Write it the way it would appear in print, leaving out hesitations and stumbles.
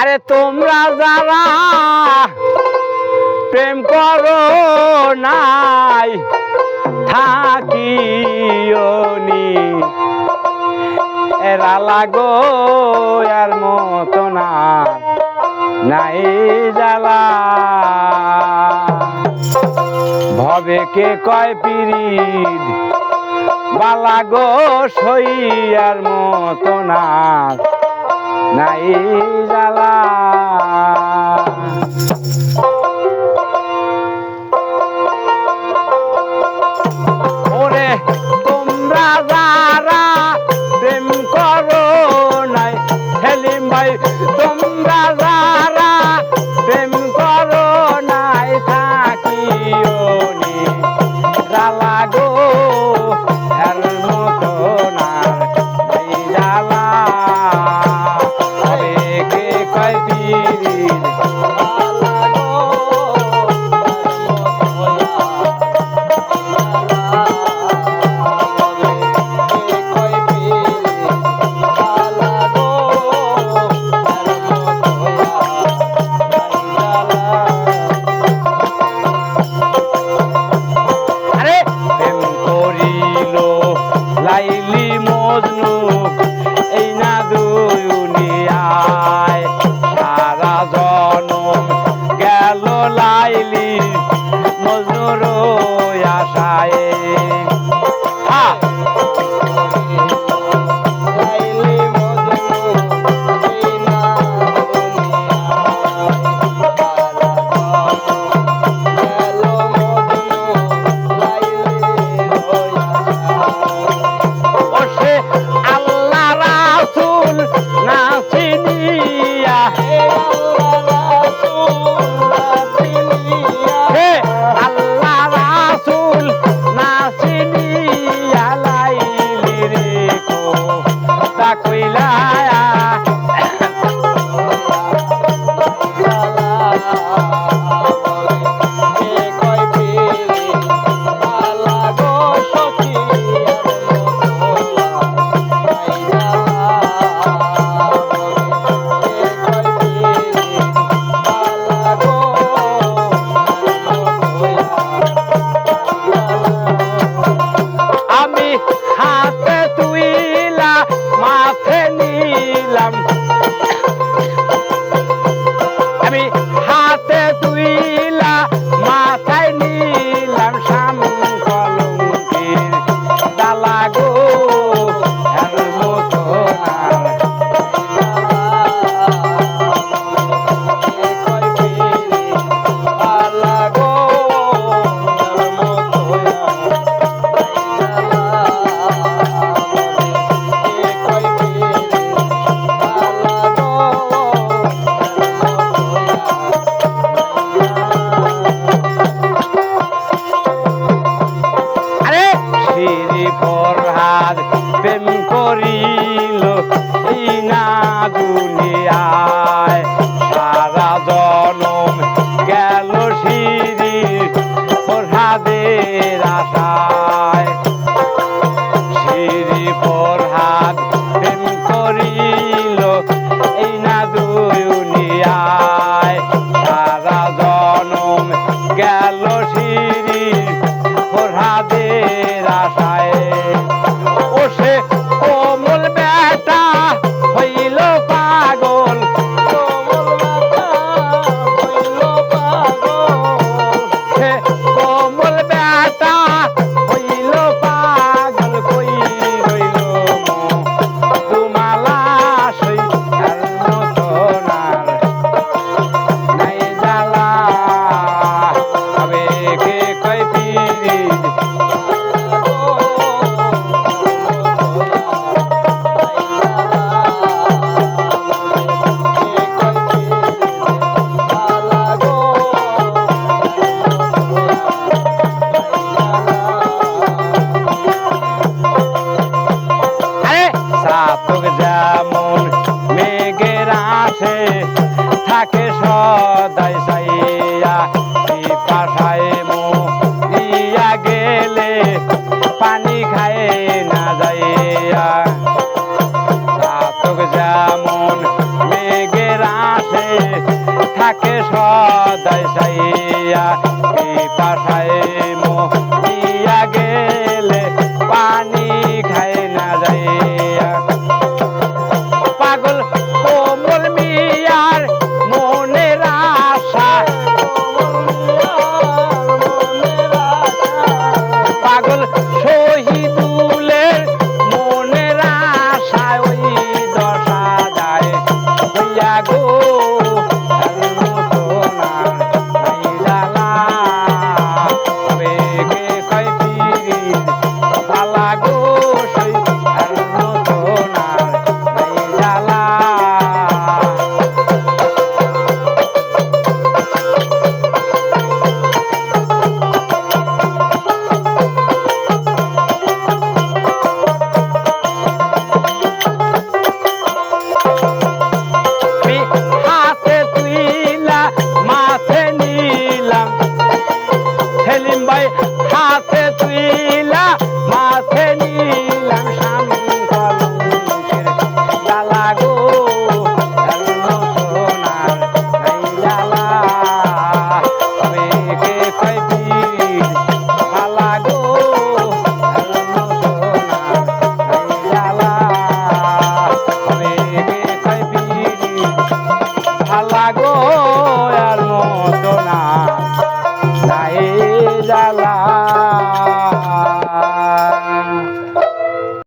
আরে তোমরা যারা প্রেম করো নাই থাকিওনি এরা লাগো আর মতো না নাই জ্বালা ভবে কে কয় পিরিত বালাগো সইয়ার মতো না নাই জ্বালা ওরে তোমরা যারা প্রেম করো নাই সেলিম ভাই তোমরা যারা প্রেম করো নাই থাকিওনি জ্বালা গো এর মতো না নাই জ্বালা হবে কে কয় পিরিত লাইলি মজনু এই না দুনিয়ায় সারা জনম গেল লাইলি মজনুর আশায় হাতে তুইলা মাথে নিলাম আমি হাতে তুইলা মাথায় নিলাম শাম কলঙ্কের ডালা গো এর মতো ফরহাদ প্রেম করিল এই না দুনিয়ায় সারা জনম গেল সিঁড়ি ফরহাদের আশায় সিঁড়ি ফরহাদ প্রেম করিল এই না দুনিয়ায় সারা জনম গেল সিঁড়ি ফরহাদের আশায় ও সে কোমল বেটা হইল পাগল সে কোমল বেটা হইল পাগল কই রইল তোমালা সই আর মতো নাই জ্বালা হবে কে কয় পিরিত যেমন মেঘের আসে থাকে সদাই চাইয়া পিপাসায় মরিয়া গেলে পানি খায় না যাইয়া যেমন মেঘের আসে হালা গো